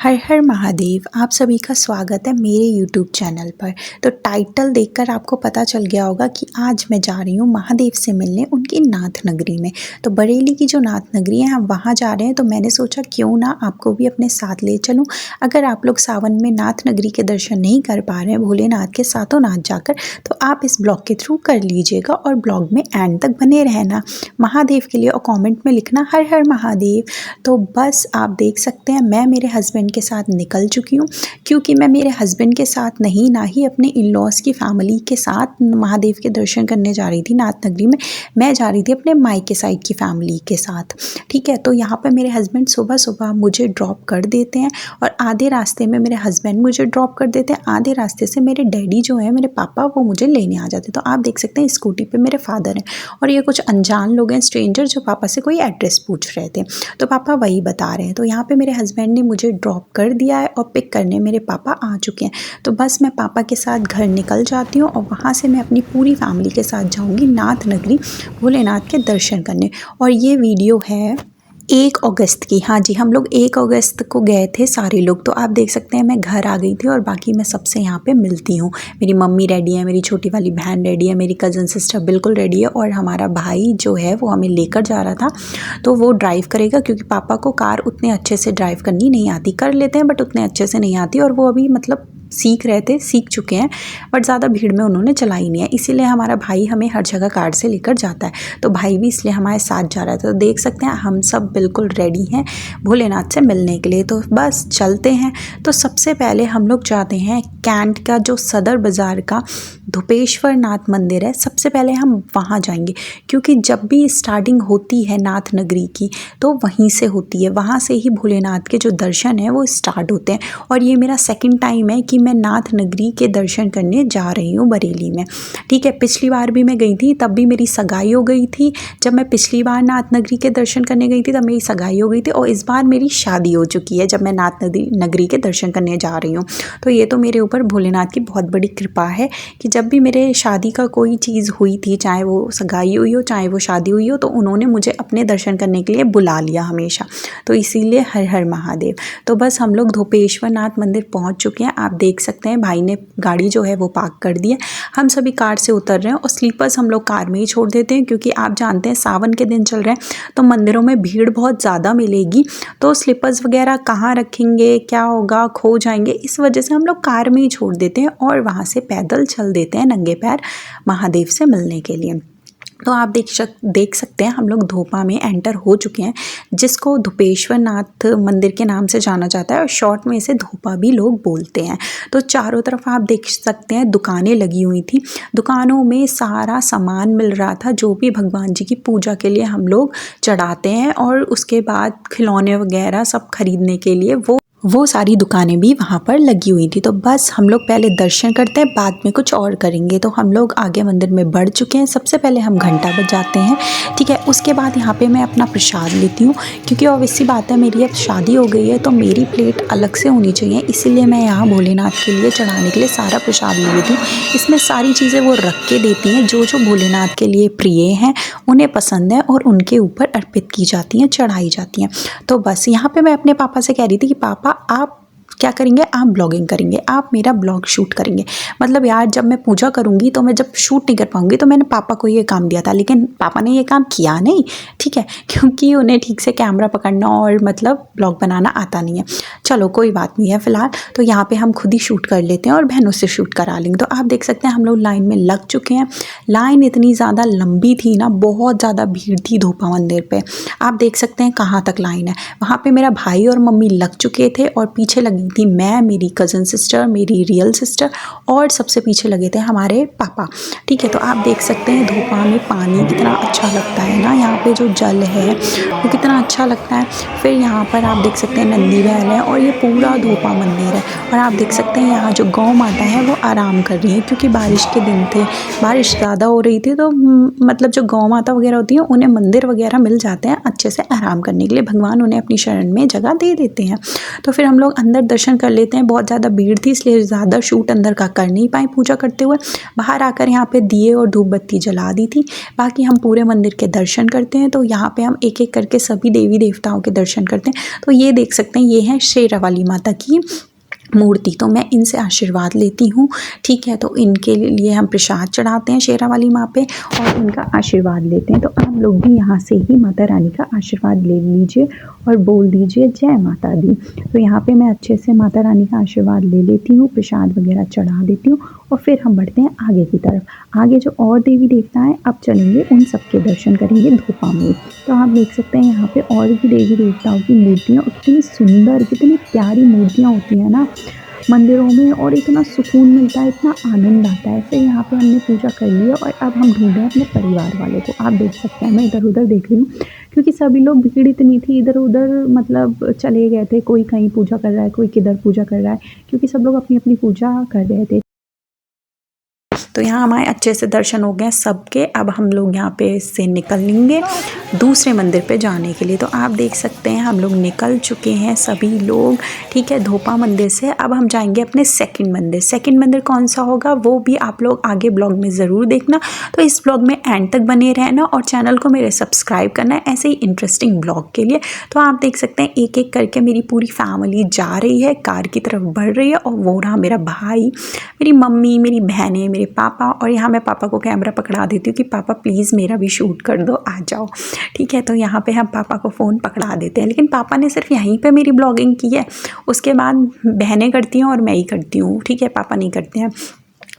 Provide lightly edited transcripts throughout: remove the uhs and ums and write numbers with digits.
हर हर महादेव। आप सभी का स्वागत है मेरे यूट्यूब चैनल पर। तो टाइटल देखकर आपको पता चल गया होगा कि आज मैं जा रही हूँ महादेव से मिलने उनकी नाथ नगरी में। तो बरेली की जो नाथ नगरी है हम वहाँ जा रहे हैं, तो मैंने सोचा क्यों ना आपको भी अपने साथ ले चलूँ। अगर आप लोग सावन में नाथ नगरी के दर्शन नहीं कर पा रहे हैं भोलेनाथ के साथों नाथ जाकर, तो आप इस ब्लॉग के थ्रू कर लीजिएगा और ब्लॉग में एंड तक बने रहना महादेव के लिए और कॉमेंट में लिखना हर हर महादेव। तो बस आप देख सकते हैं मैं मेरे हस्बैंड के साथ निकल चुकी हूँ, क्योंकि मैं मेरे हस्बैंड के साथ नहीं ना ही अपने इन लॉज की फैमिली के साथ महादेव के दर्शन करने जा रही थी नाथ नगरी में। मैं जा रही थी अपने मायके साइड की फैमिली के साथ। ठीक है, तो यहाँ पर मेरे हस्बैंड सुबह सुबह मुझे ड्रॉप कर देते हैं और आधे रास्ते में मेरे हस्बैंड मुझे ड्रॉप कर देते हैं, आधे रास्ते से मेरे डैडी जो है मेरे पापा वो मुझे लेने आ जाते हैं। तो आप देख सकते हैं स्कूटी पे मेरे फादर हैं और ये कुछ अनजान लोग हैं, स्ट्रेंजर, जो पापा से कोई एड्रेस पूछ रहे थे, तो पापा वही बता रहे हैं। तो यहाँ पे मेरे हस्बैंड ने मुझे ड्रॉप कर दिया है और पिक करने मेरे पापा आ चुके हैं। तो बस मैं पापा के साथ घर निकल जाती हूँ और वहाँ से मैं अपनी पूरी फैमिली के साथ जाऊँगी नाथ नगरी भोलेनाथ के दर्शन करने। और ये वीडियो है 1 अगस्त की। हाँ जी, हम लोग 1 अगस्त को गए थे सारे लोग। तो आप देख सकते हैं मैं घर आ गई थी और बाकी मैं सबसे यहाँ पे मिलती हूँ। मेरी मम्मी रेडी है, मेरी छोटी वाली बहन रेडी है, मेरी कज़न सिस्टर बिल्कुल रेडी है और हमारा भाई जो है वो हमें लेकर जा रहा था, तो वो ड्राइव करेगा, क्योंकि पापा को कार उतने अच्छे से ड्राइव करनी नहीं आती। कर लेते हैं बट उतने अच्छे से नहीं आती, और वो अभी मतलब सीख चुके हैं, बट ज़्यादा भीड़ में उन्होंने चलाई नहीं है, इसीलिए हमारा भाई हमें हर जगह कार से लेकर जाता है। तो भाई भी इसलिए हमारे साथ जा रहा था। तो देख सकते हैं हम सब बिल्कुल रेडी हैं भोलेनाथ से मिलने के लिए। तो बस चलते हैं। तो सबसे पहले हम लोग जाते हैं कैंट का जो सदर बाज़ार का धुपेश्वर नाथ मंदिर है, सबसे पहले हम वहाँ जाएंगे, क्योंकि जब भी स्टार्टिंग होती है नाथ नगरी की तो वहीं से होती है, वहाँ से ही भोलेनाथ के जो दर्शन है वो स्टार्ट होते हैं। और ये मेरा सेकंड टाइम है कि मैं नाथ नगरी के दर्शन करने जा रही हूँ बरेली में। ठीक है, पिछली बार भी मैं गई थी, तब भी मेरी सगाई हो गई थी। जब मैं पिछली बार नाथ नगरी के दर्शन करने गई थी तब मेरी सगाई हो गई थी, और इस बार मेरी शादी हो चुकी है जब मैं नाथ नगरी के दर्शन करने जा रही हूँ। तो ये तो मेरे ऊपर भोलेनाथ की बहुत बड़ी कृपा है कि जब भी मेरे शादी का कोई चीज़ हुई थी, चाहे वो सगाई हुई हो चाहे वो शादी हुई हो, तो उन्होंने मुझे अपने दर्शन करने के लिए बुला लिया हमेशा। तो इसीलिए हर हर महादेव। तो बस हम लोग धोपेश्वर नाथ मंदिर पहुंच चुके हैं। आप देख सकते हैं भाई ने गाड़ी जो है वो पार्क कर दी है। हम सभी कार से उतर रहे हैं और स्लीपर्स हम लोग कार में ही छोड़ देते हैं, क्योंकि आप जानते हैं सावन के दिन चल रहे हैं तो मंदिरों में भीड़ बहुत ज़्यादा मिलेगी, तो स्लीपर्स वगैरह कहाँ रखेंगे, क्या होगा, खो जाएंगे, इस वजह से हम लोग कार में ही छोड़ देते हैं और वहाँ से पैदल चल देते हैं नंगे पैर महादेव से मिलने के लिए। तो आप देख सकते हैं हम लोग धोपा में एंटर हो चुके हैं, जिसको धुपेश्वर नाथ मंदिर के नाम से जाना जाता है और शॉर्ट में इसे धोपा भी लोग बोलते हैं। तो चारों तरफ आप देख सकते हैं दुकानें लगी हुई थी, दुकानों में सारा सामान मिल रहा था जो भी भगवान जी की पूजा के लिए हम लोग चढ़ाते हैं, और उसके बाद खिलौने वगैरह सब खरीदने के लिए वो सारी दुकानें भी वहाँ पर लगी हुई थी। तो बस हम लोग पहले दर्शन करते हैं, बाद में कुछ और करेंगे। तो हम लोग आगे मंदिर में बढ़ चुके हैं। सबसे पहले हम घंटा बजाते हैं, ठीक है। उसके बाद यहाँ पे मैं अपना प्रसाद लेती हूँ, क्योंकि ऑब्वियसली बात है मेरी अब शादी हो गई है तो मेरी प्लेट अलग से होनी चाहिए, इसीलिए मैं यहाँ भोलेनाथ के लिए चढ़ाने के लिए सारा प्रसाद ले लेती हूँ। इसमें सारी चीज़ें वो रख के देती हैं जो जो भोलेनाथ के लिए प्रिय हैं, उन्हें पसंद है, और उनके ऊपर अर्पित की जाती हैं, चढ़ाई जाती हैं। तो बस यहाँ पर मैं अपने पापा से कह रही थी कि पापा आप क्या करेंगे, आप ब्लॉगिंग करेंगे, आप मेरा ब्लॉग शूट करेंगे। मतलब यार जब मैं पूजा करूँगी तो मैं जब शूट नहीं कर पाऊँगी, तो मैंने पापा को ये काम दिया था, लेकिन पापा ने ये काम किया नहीं, ठीक है, क्योंकि उन्हें ठीक से कैमरा पकड़ना और मतलब ब्लॉग बनाना आता नहीं है। चलो कोई बात नहीं है फ़िलहाल। तो यहाँ पे हम खुद ही शूट कर लेते हैं और बहनों से शूट करा लेंगे। तो आप देख सकते हैं हम लोग लाइन में लग चुके हैं। लाइन इतनी ज़्यादा लंबी थी ना, बहुत ज़्यादा भीड़ थी धोपा मंदिर पर। आप देख सकते हैं कहाँ तक लाइन है। वहाँ पर मेरा भाई और मम्मी लग चुके थे और पीछे लगी थी मैं, मेरी कज़न सिस्टर, मेरी रियल सिस्टर, और सबसे पीछे लगे थे हमारे पापा, ठीक है। तो आप देख सकते हैं धोपा में पानी कितना अच्छा लगता है ना, यहाँ पे जो जल है वो कितना अच्छा लगता है। फिर यहाँ पर आप देख सकते हैं नंदी बैल है और ये पूरा धोपा मंदिर है। और आप देख सकते हैं यहाँ जो गौ माता है वो आराम कर रही है, क्योंकि बारिश के दिन थे, बारिश ज़्यादा हो रही थी, तो मतलब जो गौ माता वगैरह होती हैं उन्हें मंदिर वगैरह मिल जाते हैं अच्छे से आराम करने के लिए, भगवान उन्हें अपनी शरण में जगह दे देते हैं। तो फिर हम लोग अंदर दर्शन कर लेते हैं। बहुत ज़्यादा भीड़ थी इसलिए ज़्यादा शूट अंदर का कर नहीं पाए पूजा करते हुए। बाहर आकर यहाँ पे दिए और धूप बत्ती जला दी थी। बाकी हम पूरे मंदिर के दर्शन करते हैं। तो यहाँ पे हम एक एक करके सभी देवी देवताओं के दर्शन करते हैं। तो ये देख सकते हैं, ये है शेरावाली माता की मूर्ति। तो मैं इनसे आशीर्वाद लेती हूँ, ठीक है। तो इनके लिए हम प्रसाद चढ़ाते हैं शेरावाली माँ पे और इनका आशीर्वाद लेते हैं। तो आप लोग भी यहाँ से ही माता रानी का आशीर्वाद ले लीजिए और बोल दीजिए जय माता दी। तो यहाँ पे मैं अच्छे से माता रानी का आशीर्वाद ले लेती हूँ, प्रसाद वगैरह चढ़ा देती हूँ और फिर हम बढ़ते हैं आगे की तरफ। आगे जो और देवी देवता हैं अब चलेंगे, उन सबके दर्शन करेंगे धोपा में। तो आप देख सकते हैं यहाँ पे और भी देवी देवताओं की मूर्तियाँ, कितनी सुंदर कितनी प्यारी मूर्तियाँ होती हैं ना मंदिरों में, और इतना सुकून मिलता है, इतना आनंद आता है। फिर यहाँ पे हमने पूजा कर ली और अब हम ढूंढ रहे हैं अपने परिवार वालों को। आप देख सकते हैं मैं इधर उधर देख रही हूँ क्योंकि सभी लोग, भीड़ इतनी थी, इधर उधर मतलब चले गए थे। कोई कहीं पूजा कर रहा है, कोई किधर पूजा कर रहा है, क्योंकि सब लोग अपनी अपनी पूजा कर रहे थे। तो यहाँ हमारे अच्छे से दर्शन हो गए सबके। अब हम लोग यहाँ पे से निकल लेंगे दूसरे मंदिर पे जाने के लिए। तो आप देख सकते हैं हम लोग निकल चुके हैं सभी लोग, ठीक है, धोपा मंदिर से। अब हम जाएंगे अपने सेकंड मंदिर। सेकंड मंदिर कौन सा होगा वो भी आप लोग आगे ब्लॉग में ज़रूर देखना। तो इस ब्लॉग में एंड तक बने रहना और चैनल को मेरे सब्सक्राइब करना है ऐसे ही इंटरेस्टिंग ब्लॉग के लिए। तो आप देख सकते हैं एक एक करके मेरी पूरी फैमिली जा रही है, कार की तरफ बढ़ रही है। और वो रहा मेरा भाई, मेरी मम्मी, मेरी बहनें, मेरे पापा। और यहाँ मैं पापा को कैमरा पकड़ा देती हूँ कि पापा प्लीज़ मेरा भी शूट कर दो, आ जाओ, ठीक है। तो यहाँ पे हम पापा को फ़ोन पकड़ा देते हैं, लेकिन पापा ने सिर्फ यहीं पे मेरी ब्लॉगिंग की है, उसके बाद बहनें करती हैं और मैं ही करती हूँ, ठीक है, पापा नहीं करते हैं।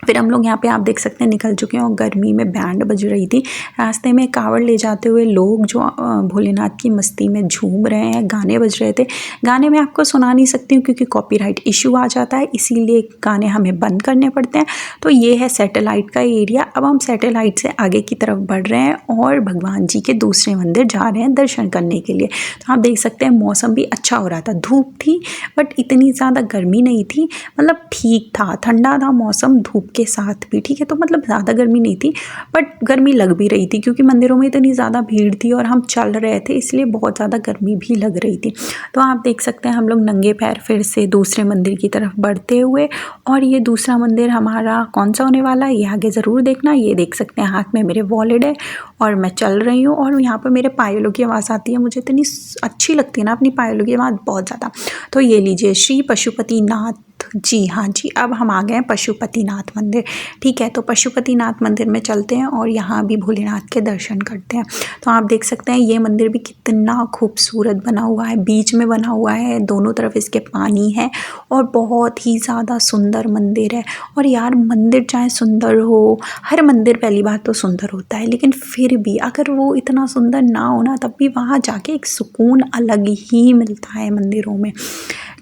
फिर हम लोग यहाँ पे आप देख सकते हैं निकल चुके हैं और गर्मी में बैंड बज रही थी। रास्ते में कावड़ ले जाते हुए लोग जो भोलेनाथ की मस्ती में झूम रहे हैं, गाने बज रहे थे। गाने में आपको सुना नहीं सकती हूँ क्योंकि कॉपीराइट इशू आ जाता है, इसीलिए गाने हमें बंद करने पड़ते हैं। तो ये है सैटेलाइट का एरिया। अब हम सैटेलाइट से आगे की तरफ बढ़ रहे हैं और भगवान जी के दूसरे मंदिर जा रहे हैं दर्शन करने के लिए। तो आप देख सकते हैं मौसम भी अच्छा हो रहा था, धूप थी बट इतनी ज़्यादा गर्मी नहीं थी, मतलब ठीक था, ठंडा था मौसम धूप के साथ भी, ठीक है। तो मतलब ज़्यादा गर्मी नहीं थी बट गर्मी लग भी रही थी क्योंकि मंदिरों में इतनी ज़्यादा भीड़ थी और हम चल रहे थे, इसलिए बहुत ज़्यादा गर्मी भी लग रही थी। तो आप देख सकते हैं हम लोग नंगे पैर फिर से दूसरे मंदिर की तरफ बढ़ते हुए, और ये दूसरा मंदिर हमारा कौन सा होने वाला है ये आगे ज़रूर देखना। ये देख सकते हैं हाथ में मेरे वॉलेट है और मैं चल रही हूँ और यहाँ पर मेरे पायलों की आवाज़ आती है, मुझे इतनी अच्छी लगती है ना अपनी पायलों की आवाज़, बहुत ज़्यादा। तो ये लीजिए श्री पशुपतिनाथ, जी हाँ जी, अब हम आ गए हैं पशुपतिनाथ मंदिर, ठीक है। तो पशुपतिनाथ मंदिर में चलते हैं और यहाँ भी भोलेनाथ के दर्शन करते हैं। तो आप देख सकते हैं ये मंदिर भी कितना खूबसूरत बना हुआ है, बीच में बना हुआ है, दोनों तरफ इसके पानी है और बहुत ही ज़्यादा सुंदर मंदिर है। और यार मंदिर चाहे सुंदर हो, हर मंदिर पहली बात तो सुंदर होता है, लेकिन फिर भी अगर वो इतना सुंदर ना होना तब भी वहाँ जाके एक सुकून अलग ही मिलता है मंदिरों में,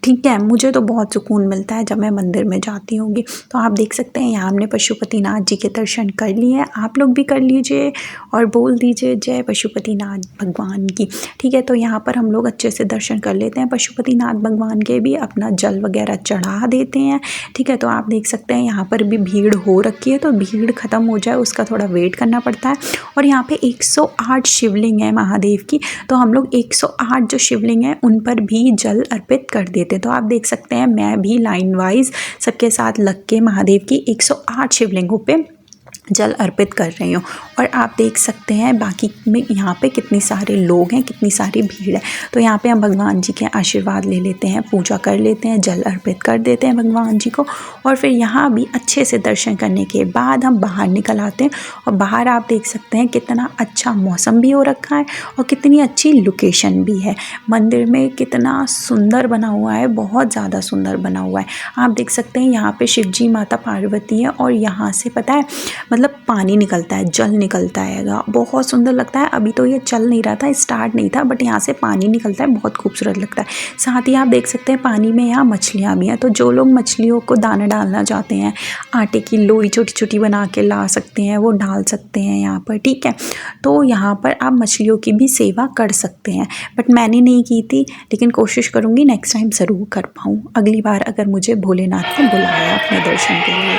ठीक है। मुझे तो बहुत सुकून मिलता है जब मैं मंदिर में जाती होंगी। तो आप देख सकते हैं यहाँ हमने पशुपतिनाथ जी के दर्शन कर लिए हैं, आप लोग भी कर लीजिए और बोल दीजिए जय पशुपतिनाथ भगवान की, ठीक है। तो यहाँ पर हम लोग अच्छे से दर्शन कर लेते हैं पशुपतिनाथ भगवान के भी, अपना जल वगैरह चढ़ा देते हैं, ठीक है। तो आप देख सकते हैं यहाँ पर भी भीड़ हो रखी है, तो भीड़ ख़त्म हो जाए उसका थोड़ा वेट करना पड़ता है। और यहाँ पर 108 शिवलिंग है महादेव की, तो हम लोग 108 जो शिवलिंग हैं उन पर भी जल अर्पित कर देते हैं। तो आप देख सकते हैं मैं भी लाइन वाइज सबके साथ लग के महादेव की 108 शिवलिंगों पे जल अर्पित कर रही हूँ। और आप देख सकते हैं बाकी में यहाँ पे कितनी सारे लोग हैं, कितनी सारी भीड़ है। तो यहाँ पे हम भगवान जी के आशीर्वाद ले लेते हैं, पूजा कर लेते हैं, जल अर्पित कर देते हैं भगवान जी को। और फिर यहाँ भी अच्छे से दर्शन करने के बाद हम बाहर निकल आते हैं और बाहर आप देख सकते हैं कितना अच्छा मौसम भी हो रखा है और कितनी अच्छी लोकेशन भी है। मंदिर में कितना सुंदर बना हुआ है, बहुत ज़्यादा सुंदर बना हुआ है। आप देख सकते हैं यहाँ पे शिव जी माता पार्वती है और यहाँ से पता है मतलब पानी निकलता है, जल निकलता है, बहुत सुंदर लगता है। अभी तो ये चल नहीं रहा था, स्टार्ट नहीं था, बट यहाँ से पानी निकलता है, बहुत खूबसूरत लगता है। साथ ही आप देख सकते हैं पानी में यहाँ मछलियाँ भी हैं, तो जो लोग मछलियों को दाना डालना चाहते हैं, आटे की लोई छोटी छोटी बना के ला सकते हैं, वो डाल सकते हैं यहाँ पर, ठीक है। तो यहाँ पर आप मछलियों की भी सेवा कर सकते हैं, बट मैंने नहीं की थी, लेकिन कोशिश करूँगी नेक्स्ट टाइम ज़रूर कर पाऊँ, अगली बार अगर मुझे भोलेनाथ ने बुलाया अपने दर्शन के लिए।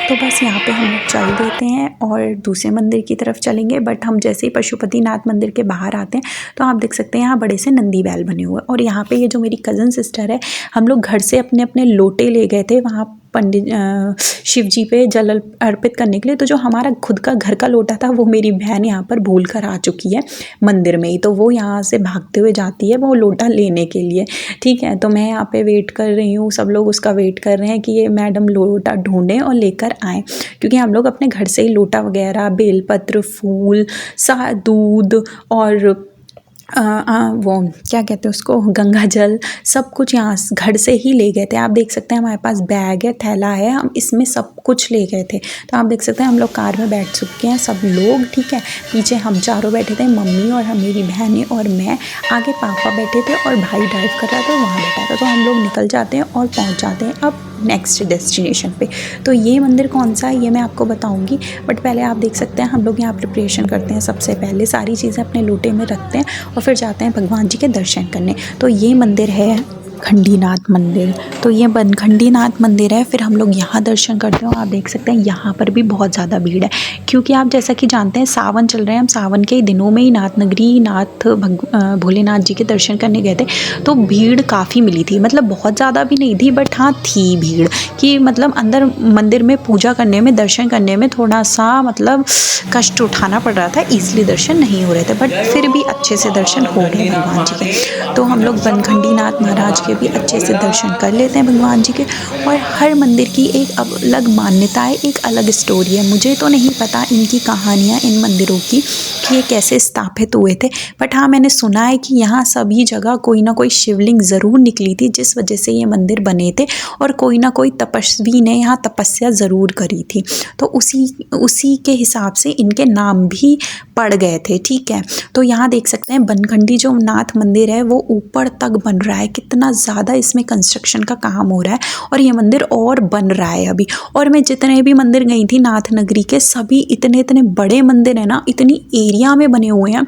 तो बस यहाँ पे हम चल देते लेते हैं और दूसरे मंदिर की तरफ चलेंगे। बट हम जैसे ही पशुपतिनाथ मंदिर के बाहर आते हैं तो आप देख सकते हैं यहाँ बड़े से नंदी बैल बने हुए हैं। और यहाँ पे ये जो मेरी कज़न सिस्टर है, हम लोग घर से अपने अपने लोटे ले गए थे वहाँ पंडित शिव जी पे जल अर्पित करने के लिए। तो जो हमारा खुद का घर का लोटा था वो मेरी बहन यहाँ पर भूल कर आ चुकी है मंदिर में ही, तो वो यहाँ से भागते हुए जाती है वो लोटा लेने के लिए। ठीक है, तो मैं यहाँ पे वेट कर रही हूँ, सब लोग उसका वेट कर रहे हैं कि ये मैडम लोटा ढूंढें और लेकर आएँ, क्योंकि हम लोग अपने घर से ही लोटा वगैरह, बेलपत्र, फूल, दूध और वो क्या कहते हैं उसको, गंगा जल, सब कुछ यहाँ घर से ही ले गए थे। आप देख सकते हैं हमारे पास बैग है, थैला है, हम इसमें सब कुछ ले गए थे। तो आप देख सकते हैं हम लोग कार में बैठ चुके हैं सब लोग। ठीक है, पीछे हम चारों बैठे थे, मम्मी और हम मेरी बहनें और मैं, आगे पापा बैठे थे और भाई ड्राइव कर रहा था वहाँ बैठा था। तो हम लोग निकल जाते हैं और पहुँच जाते हैं अब नेक्स्ट डेस्टिनेशन पे। तो ये मंदिर कौन सा है ये मैं आपको बताऊंगी, बट पहले आप देख सकते हैं हम लोग यहाँ प्रिपरेशन करते हैं। सबसे पहले सारी चीज़ें अपने लोटे में रखते हैं और फिर जाते हैं भगवान जी के दर्शन करने। तो ये मंदिर है खंडीनाथ मंदिर। तो ये बनखंडीनाथ मंदिर है। फिर हम लोग यहाँ दर्शन करते हैं। आप देख सकते हैं यहाँ पर भी बहुत ज़्यादा भीड़ है, क्योंकि आप जैसा कि जानते हैं सावन चल रहे हैं। हम सावन के दिनों में ही नाथ नगरी भोलेनाथ जी के दर्शन करने गए थे, तो भीड़ काफ़ी मिली थी। मतलब बहुत ज़्यादा भी नहीं थी, बट हाँ थी भीड़, कि मतलब अंदर मंदिर में पूजा करने में, दर्शन करने में थोड़ा सा मतलब कष्ट उठाना पड़ रहा था, इसलिए दर्शन नहीं हो रहे थे। बट फिर भी अच्छे से दर्शन हो रहे हैं भगवान जी के। तो हम लोग बनखंडीनाथ महाराज के भी अच्छे से दर्शन कर लेते हैं भगवान जी के। और हर मंदिर की एक अलग मान्यता है, एक अलग स्टोरी है। मुझे तो नहीं पता इनकी कहानियाँ, इन मंदिरों की, कि ये कैसे स्थापित हुए थे, बट हाँ मैंने सुना है कि यहाँ सभी जगह कोई ना कोई शिवलिंग ज़रूर निकली थी, जिस वजह से ये मंदिर बने थे। और कोई ना कोई तपस्वी ने यहाँ तपस्या ज़रूर करी थी, तो उसी के हिसाब से इनके नाम भी पड़ गए थे। ठीक है, तो यहाँ देख सकते हैं बनखंडी जो नाथ मंदिर है वो ऊपर तक बन रहा है। कितना ज़्यादा इसमें कंस्ट्रक्शन का काम हो रहा है और ये मंदिर और बन रहा है अभी। और मैं जितने भी मंदिर गई थी नाथ नगरी के, सभी इतने इतने बड़े मंदिर हैं ना, इतनी एरिया में बने हुए हैं,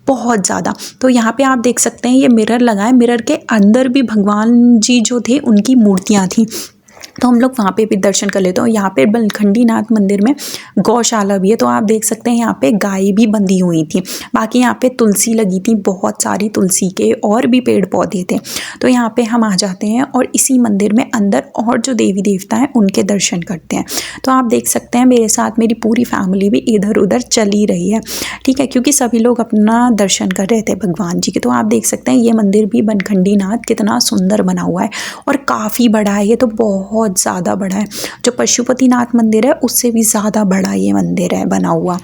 बहुत ज़्यादा। तो यहाँ पे आप देख सकते हैं ये मिरर लगा है, मिरर के अंदर भी भगवान जी जो थे उनकी मूर्तियाँ थी। तो हम लोग वहाँ पे भी दर्शन कर लेते हैं। यहाँ पे बनखंडीनाथ मंदिर में गौशाला भी है, तो आप देख सकते हैं यहाँ पे गाय भी बंधी हुई थी। बाकी यहाँ पे तुलसी लगी थी, बहुत सारी तुलसी के और भी पेड़ पौधे थे। तो यहाँ पे हम आ जाते हैं और इसी मंदिर में अंदर और जो देवी देवता हैं उनके दर्शन करते हैं। तो आप देख सकते हैं मेरे साथ मेरी पूरी फैमिली भी इधर उधर चली रही है। ठीक है, क्योंकि सभी लोग अपना दर्शन कर रहे थे भगवान जी के। तो आप देख सकते हैं ये मंदिर भी बनखंडीनाथ कितना सुंदर बना हुआ है और काफ़ी बड़ा है। ये तो बहुत ज़्यादा बड़ा है, जो पशुपतिनाथ मंदिर है उससे भी ज़्यादा बड़ा ये मंदिर है बना हुआ।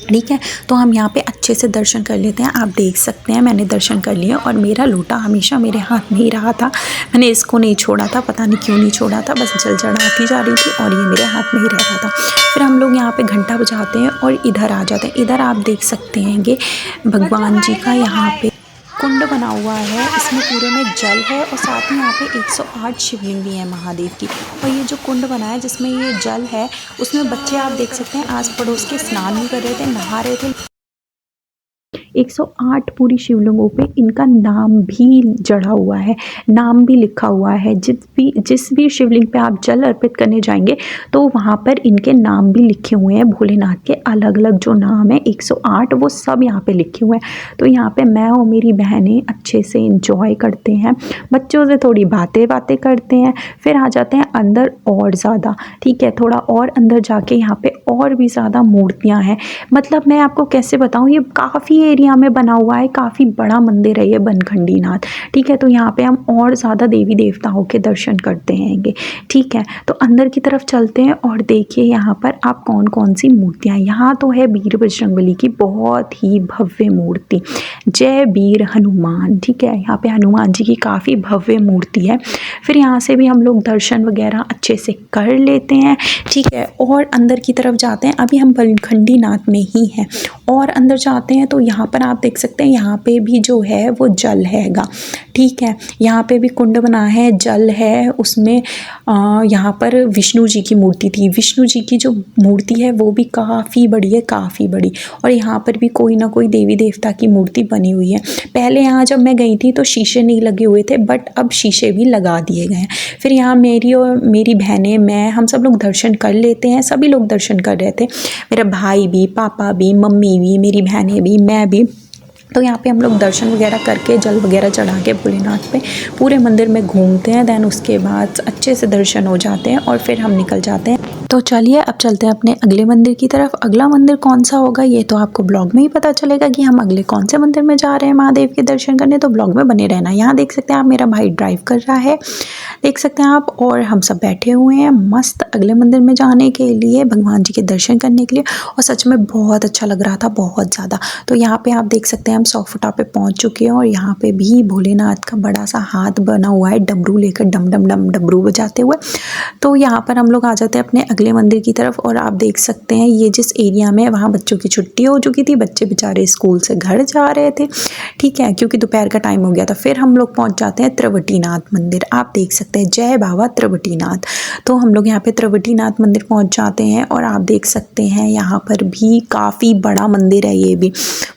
ठीक है, तो हम यहाँ पे अच्छे से दर्शन कर लेते हैं। आप देख सकते हैं मैंने दर्शन कर लिया और मेरा लोटा हमेशा मेरे हाथ में ही रहा था। मैंने इसको नहीं छोड़ा था, पता नहीं क्यों नहीं छोड़ा था, बस जल चढ़ाती जा रही थी और ये मेरे हाथ में ही रह रहा था। फिर हम लोग यहाँ पे घंटा बजाते हैं और इधर आ जाते हैं। इधर आप देख सकते हैं कि भगवान जी का यहाँ पे कुंड बना हुआ है, इसमें पूरे में जल है और साथ ही यहाँ पे 108 शिवलिंग भी है महादेव की। और ये जो कुंड बना है जिसमें ये जल है, उसमें बच्चे आप देख सकते हैं आस पड़ोस के स्नान भी कर रहे थे, नहा रहे थे। 108 पूरी शिवलिंगों पे इनका नाम भी जड़ा हुआ है, नाम भी लिखा हुआ है। जिस भी शिवलिंग पे आप जल अर्पित करने जाएंगे तो वहाँ पर इनके नाम भी लिखे हुए हैं। भोलेनाथ के अलग अलग जो नाम है 108 वो सब यहाँ पे लिखे हुए हैं। तो यहाँ पे मैं और मेरी बहनें अच्छे से इंजॉय करते हैं, बच्चों से थोड़ी बातें करते हैं, फिर आ जाते हैं अंदर और ज़्यादा। ठीक है, थोड़ा और अंदर जाके यहाँ पे और भी ज़्यादा मूर्तियाँ हैं। मतलब मैं आपको कैसे बताऊँ, ये काफ़ी एरिया में बना हुआ है, काफ़ी बड़ा मंदिर है ये बनखंडीनाथ। ठीक है, तो यहाँ पे हम और ज़्यादा देवी देवताओं के दर्शन करते हैं। ठीक है, तो अंदर की तरफ चलते हैं और देखिए यहाँ पर आप कौन कौन सी मूर्तियाँ। यहाँ तो है वीर बजरंगबली की बहुत ही भव्य मूर्ति, जय वीर हनुमान। ठीक है, यहाँ पे हनुमान जी की काफ़ी भव्य मूर्ति है। फिर यहाँ से भी हम लोग दर्शन वगैरह अच्छे से कर लेते हैं। ठीक है, और अंदर की तरफ जाते हैं। अभी हम बनखंडीनाथ में ही हैं और अंदर जाते हैं तो यहाँ पर आप देख सकते हैं यहाँ पे भी जो है वो जल हैगा, ठीक है। यहाँ पे भी कुंड बना है, जल है उसमें। यहाँ पर विष्णु जी की मूर्ति थी। विष्णु जी की जो मूर्ति है वो भी काफ़ी बड़ी है, काफ़ी बड़ी। और यहाँ पर भी कोई ना कोई देवी देवता की मूर्ति बनी हुई है। पहले यहाँ जब मैं गई थी तो शीशे नहीं लगे हुए थे, बट अब शीशे भी लगा दिए गए हैं। फिर यहाँ मेरी और मेरी बहनें, मैं, हम सब लोग दर्शन कर लेते हैं। सभी लोग दर्शन कर रहे थे, मेरा भाई भी, पापा भी, मम्मी भी, मेरी बहनें भी, मैं भी। तो यहाँ पे हम लोग दर्शन वगैरह करके, जल वगैरह चढ़ा के भोलेनाथ पे पूरे मंदिर में घूमते हैं। देन उसके बाद अच्छे से दर्शन हो जाते हैं और फिर हम निकल जाते हैं। तो चलिए अब चलते हैं अपने अगले मंदिर की तरफ। अगला मंदिर कौन सा होगा ये तो आपको ब्लॉग में ही पता चलेगा कि हम अगले कौन से मंदिर में जा रहे हैं महादेव के दर्शन करने। तो ब्लॉग में बने रहना। यहाँ देख सकते हैं आप, मेरा भाई ड्राइव कर रहा है, देख सकते हैं आप, और हम सब बैठे हुए हैं मस्त अगले मंदिर में जाने के लिए, भगवान जी के दर्शन करने के लिए। और सच में बहुत अच्छा लग रहा था, बहुत ज़्यादा। तो यहाँ पे आप देख सकते हैं हम 100 फुटा पे पहुँच चुके हैं और यहाँ पे भी भोलेनाथ का बड़ा सा हाथ बना हुआ है, डमरू लेकर डम डम डम डमरू बजाते हुए। तो यहाँ पर हम लोग आ जाते हैं अपने अगले मंदिर की तरफ। और आप देख सकते हैं ये जिस एरिया में, वहाँ बच्चों की छुट्टी हो चुकी थी, बच्चे बेचारे स्कूल से घर जा रहे थे, ठीक है, क्योंकि दोपहर का टाइम हो गया था। फिर हम लोग पहुँच जाते हैं त्रिवटीनाथ मंदिर। आप देख सकते हैं, जय बाबा त्रिवटीनाथ। तो हम लोग यहाँ पे त्रिवटीनाथ मंदिर पहुँच जाते हैं और आप देख सकते हैं यहाँ पर भी काफ़ी बड़ा मंदिर है, ये भी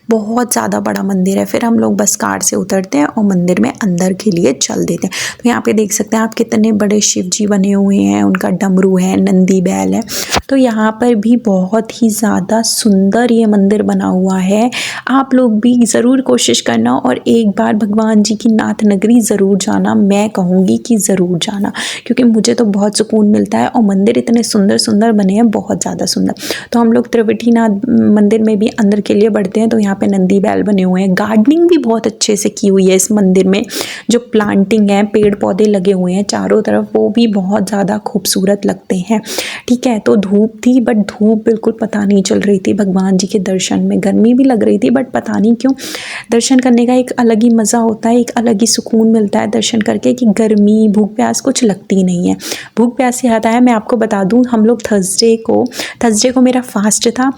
बहुत ज़्यादा बड़ा मंदिर है। फिर हम लोग बस कार से उतरते हैं और मंदिर में अंदर के लिए चल देते हैं। तो यहाँ पे देख सकते हैं आप कितने बड़े शिव जी बने हुए हैं, उनका डमरू है, नंदी बैल है। तो यहाँ पर भी बहुत ही ज़्यादा सुंदर ये मंदिर बना हुआ है। आप लोग भी ज़रूर कोशिश करना और एक बार भगवान जी की नाथ नगरी ज़रूर जाना। मैं कहूँगी कि ज़रूर जाना, क्योंकि मुझे तो बहुत सुकून मिलता है और मंदिर इतने सुंदर सुंदर बने हैं, बहुत ज़्यादा सुंदर। तो हम लोग त्रिवटीनाथ मंदिर में भी अंदर के लिए बढ़ते हैं। तो यहाँ पे नंदी बैल बने हुए हैं। गार्डनिंग भी बहुत अच्छे से की हुई है इस मंदिर में, जो प्लांटिंग है, पेड़ पौधे लगे हुए हैं चारों तरफ, वो भी बहुत ज़्यादा खूबसूरत लगते हैं, ठीक है। तो धूप थी, बट धूप बिल्कुल पता नहीं चल रही थी भगवान जी के दर्शन में। गर्मी भी लग रही थी, बट पता नहीं क्यों दर्शन करने का एक अलग ही मज़ा होता है, एक अलग ही सुकून मिलता है दर्शन करके, कि गर्मी, भूख प्यास कुछ लगती नहीं है। भूख प्यास याद आया, मैं आपको बता दूँ, हम लोग थर्सडे को मेरा फास्ट था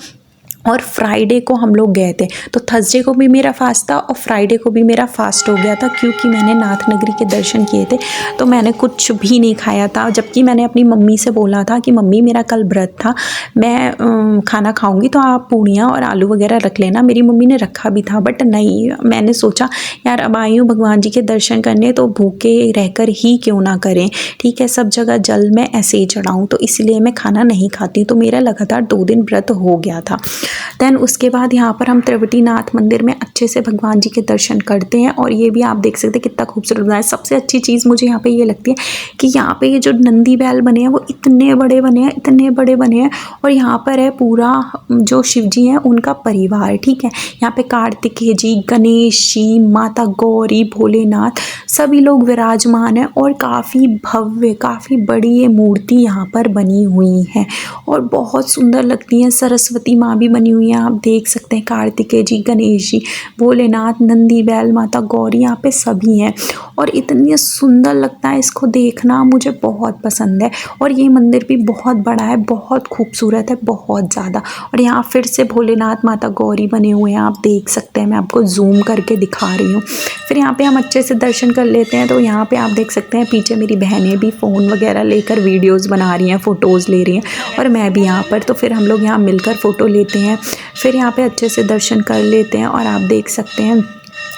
और फ्राइडे को हम लोग गए थे। तो थर्सडे को भी मेरा फास्ट था और फ्राइडे को भी मेरा फास्ट हो गया था, क्योंकि मैंने नाथ नगरी के दर्शन किए थे। तो मैंने कुछ भी नहीं खाया था, जबकि मैंने अपनी मम्मी से बोला था कि मम्मी मेरा कल व्रत था, मैं खाना खाऊंगी, तो आप पूड़ियाँ और आलू वगैरह रख लेना। मेरी मम्मी ने रखा भी था, बट नहीं, मैंने सोचा यार अब आई हूँ भगवान जी के दर्शन करने, तो भूखे रहकर ही क्यों ना करें, ठीक है, सब जगह जल मैं ऐसे ही चढ़ाऊँ। तो इसलिए मैं खाना नहीं खाती। तो मेरा लगातार 2 दिन व्रत हो गया था। देन उसके बाद यहाँ पर हम त्रिवटीनाथ मंदिर में अच्छे से भगवान जी के दर्शन करते हैं। और ये भी आप देख सकते हैं कितना खूबसूरत बना है। सबसे अच्छी चीज़ मुझे यहाँ पे ये लगती है कि यहाँ पे ये जो नंदी बैल बने हैं वो इतने बड़े बने हैं, इतने बड़े बने हैं। और यहाँ पर है पूरा जो शिव जी हैं उनका परिवार, ठीक है। यहाँ पे कार्तिकेय जी, गणेश जी, माता गौरी, भोलेनाथ, सभी लोग विराजमान हैं। और काफ़ी भव्य, काफ़ी बड़ी ये मूर्ति यहाँ पर बनी हुई है और बहुत सुंदर लगती हैं। सरस्वती माँ भी बनी हुई है, आप देख सकते हैं, कार्तिकेय जी, गणेश जी, भोलेनाथ, नंदी बैल, माता गौरी, यहाँ पे सभी हैं। और इतनी सुंदर लगता है इसको देखना, मुझे बहुत पसंद है। और ये मंदिर भी बहुत बड़ा है, बहुत खूबसूरत है, बहुत ज़्यादा। और यहाँ फिर से भोलेनाथ, माता गौरी बने हुए हैं, आप देख सकते हैं, मैं आपको जूम करके दिखा रही हूँ। फिर यहाँ पे हम अच्छे से दर्शन कर लेते हैं। तो यहाँ पे आप देख सकते हैं पीछे मेरी बहनें भी फ़ोन वगैरह लेकर वीडियोज़ बना रही हैं, फ़ोटोज़ ले रही हैं, और मैं भी यहाँ पर। तो फिर हम लोग यहाँ मिलकर फ़ोटो लेते हैं, फिर यहाँ पे अच्छे से दर्शन कर लेते हैं। और आप देख सकते हैं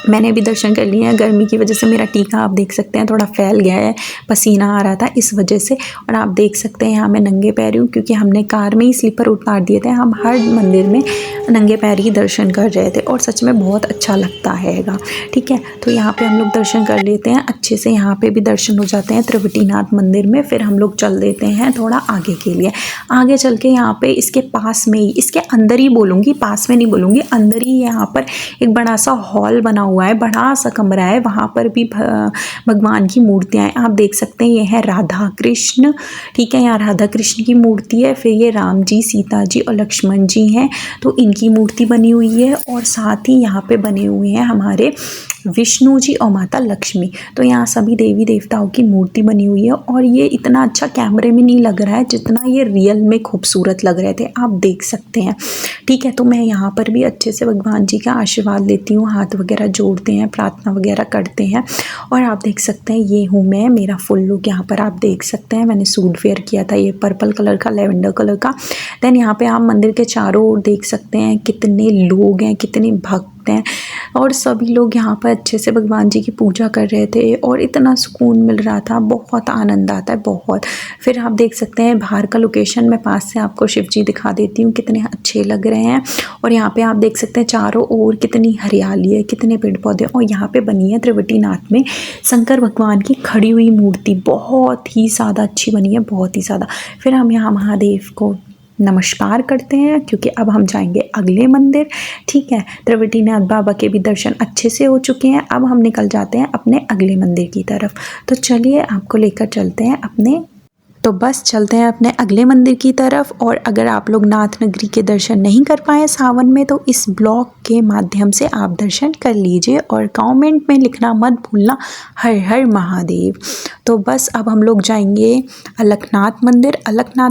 मैंने भी दर्शन कर लिए हैं। गर्मी की वजह से मेरा टीका आप देख सकते हैं थोड़ा फैल गया है, पसीना आ रहा था इस वजह से। और आप देख सकते हैं यहाँ मैं नंगे पैर हूँ, क्योंकि हमने कार में ही स्लीपर उतार दिए थे। हम हर मंदिर में नंगे पैर ही दर्शन कर रहे थे और सच में बहुत अच्छा लगता हैगा, ठीक है। तो यहाँ पे हम लोग दर्शन कर लेते हैं अच्छे से। यहाँ पे भी दर्शन हो जाते हैं त्रिवटीनाथ मंदिर में। फिर हम लोग चल देते हैं थोड़ा आगे के लिए। आगे चल के यहाँ पे इसके पास में ही, इसके अंदर ही बोलूँगी, पास में नहीं बोलूँगी, अंदर ही यहाँ पर एक बड़ा सा हॉल बना हुआ है, बड़ा सा कमरा है। वहाँ पर भी भगवान की मूर्तियाँ हैं, आप देख सकते हैं। ये है राधा कृष्ण, ठीक है, यहाँ राधा कृष्ण की मूर्ति है। फिर ये राम जी, सीता जी और लक्ष्मण जी हैं, तो इनकी मूर्ति बनी हुई है। और साथ ही यहाँ पे बने हुए हैं हमारे विष्णु जी और माता लक्ष्मी। तो यहाँ सभी देवी देवताओं की मूर्ति बनी हुई है और ये इतना अच्छा कैमरे में नहीं लग रहा है जितना ये रियल में खूबसूरत लग रहे थे, आप देख सकते हैं। ठीक है, तो मैं यहाँ पर भी अच्छे से भगवान जी का आशीर्वाद लेती हूँ, हाथ वगैरह जोड़ते हैं, प्रार्थना वगैरह करते हैं। और आप देख सकते हैं ये हूँ मैं, मेरा फुल लुक यहाँ पर आप देख सकते हैं। मैंने सूट वेयर किया था, ये पर्पल कलर का, लेवेंडर कलर का। देन यहाँ पे आप मंदिर के चारों ओर देख सकते हैं कितने लोग हैं, कितने भक्त हैं और सभी लोग यहाँ पर अच्छे से भगवान जी की पूजा कर रहे थे और इतना सुकून मिल रहा था, बहुत आनंद आता है, बहुत। फिर आप देख सकते हैं बाहर का लोकेशन, मैं पास से आपको शिव जी दिखा देती हूँ, कितने अच्छे लग रहे हैं। और यहाँ पे आप देख सकते हैं चारों ओर कितनी हरियाली है, कितने पेड़ पौधे। और यहाँ पे बनी है त्रिवटीनाथ में शंकर भगवान की खड़ी हुई मूर्ति, बहुत ही ज़्यादा अच्छी बनी है, बहुत ही ज़्यादा। फिर हम यहाँ महादेव को नमस्कार करते हैं क्योंकि अब हम जाएंगे अगले मंदिर। ठीक है, त्रिवटीनाथ बाबा के भी दर्शन अच्छे से हो चुके हैं, अब हम निकल जाते हैं अपने अगले मंदिर की तरफ। तो चलिए आपको लेकर चलते हैं चलते हैं अपने अगले मंदिर की तरफ। और अगर आप लोग नाथ नगरी के दर्शन नहीं कर पाए सावन में तो इस ब्लॉग के माध्यम से आप दर्शन कर लीजिए और कमेंट में लिखना मत भूलना हर हर महादेव। तो बस अब हम लोग जाएंगे अलकनाथ